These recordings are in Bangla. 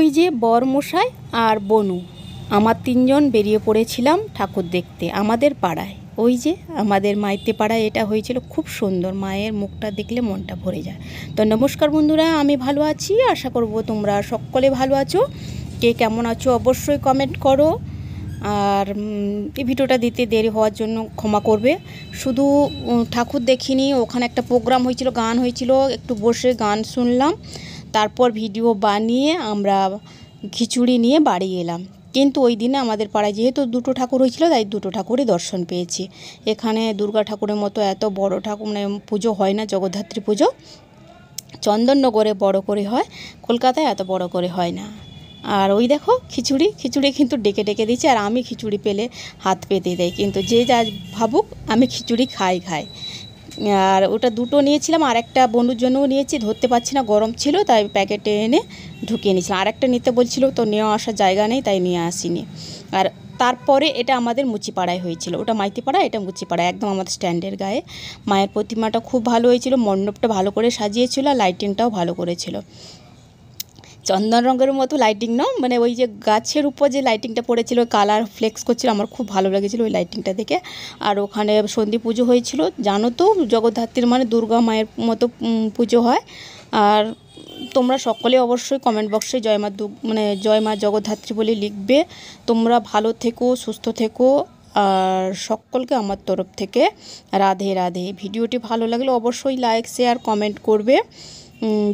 ওই যে বরমশাই আর বনু আমার তিনজন বেরিয়ে পড়েছিলাম ঠাকুর দেখতে আমাদের পাড়ায়। ওই যে আমাদের মাইতে পাড়ায় এটা হয়েছিল, খুব সুন্দর, মায়ের মুখটা দেখলে মনটা ভরে যায়। তো নমস্কার বন্ধুরা, আমি ভালো আছি, আশা করব তোমরা সকলে ভালো আছো। কে কেমন আছো অবশ্যই কমেন্ট করো। আর এই ভিডিওটা দিতে দেরি হওয়ার জন্য ক্ষমা করবে। শুধু ঠাকুর দেখিনি, ওখানে একটা প্রোগ্রাম হয়েছিল, গান হয়েছিল, একটু বসে গান শুনলাম, তারপর ভিডিও বানিয়ে আমরা খিচুড়ি নিয়ে বাড়ি এলাম। কিন্তু ওই দিনে আমাদের পাড়ায় যেহেতু দুটো ঠাকুর হয়েছিল, তাই দুটো ঠাকুরই দর্শন পেয়েছি। এখানে দুর্গা ঠাকুরের মতো এত বড় ঠাকুর মানে পুজো হয় না, জগদ্ধাত্রী পুজো চন্দননগরে বড় করে হয়, কলকাতায় এত বড় করে হয় না। আর ওই দেখো খিচুড়ি কিন্তু ডেকে ডেকে দিচ্ছে, আর আমি খিচুড়ি পেলে হাত পেতে দেয়, কিন্তু যে যা ভাবুক আমি খিচুড়ি খাই। আর ওটা দুটো নিয়েছিলাম, আর একটা বন্ধুর জন্যও নিয়েছি, ধরতে পারছি না, গরম ছিল, তাই প্যাকেটে এনে ঢুকিয়ে নিয়েছিলাম। আর একটা নিতে বলছিল, তো নিয়ে আসার জায়গা নেই, তাই নিয়ে আসিনি। আর তারপরে এটা আমাদের মুচিপাড়ায় হয়েছিল, ওটা মাইতিপাড়া, এটা মুচিপাড়া, একদম আমাদের স্ট্যান্ডের গায়ে। মায়ের প্রতিমাটা খুব ভালো হয়েছিল, মণ্ডপটা ভালো করে সাজিয়েছিল, আর লাইটিংটাও ভালো করেছিল। চন্দন রঙের মতো লাইটিং না, মানে ওই যে গাছের উপর যে লাইটিংটা পড়েছিল, কালার ফ্লেক্স করছিল, আমার খুব ভালো লেগেছিলো ওই লাইটিংটা দেখে। আর ওখানে সন্ধি পুজো হয়েছিল, জানো তো জগদ্ধাত্রীর মানে দুর্গা মায়ের মতো পুজো হয়। আর তোমরা সকলে অবশ্যই কমেন্ট বক্সে জয় মা জগদ্ধাত্রী বলে লিখবে। তোমরা ভালো থেকো, সুস্থ থেকো, আর সকলকে আমার তরফ থেকে রাধে রাধে। ভিডিওটি ভালো লাগলে অবশ্যই লাইক শেয়ার কমেন্ট করবে।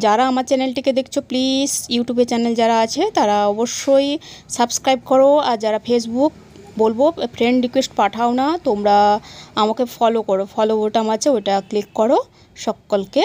যারা আমার চ্যানেলটিকে দেখছো, প্লিজ ইউটিউবে চ্যানেল যারা আছে তারা অবশ্যই সাবস্ক্রাইব করো। আর যারা ফেসবুক বলবো ফ্রেন্ড রিকোয়েস্ট পাঠাও না, তোমরা আমাকে ফলো করো, ফলো বোতাম আছে ওটা ক্লিক করো। সকলকে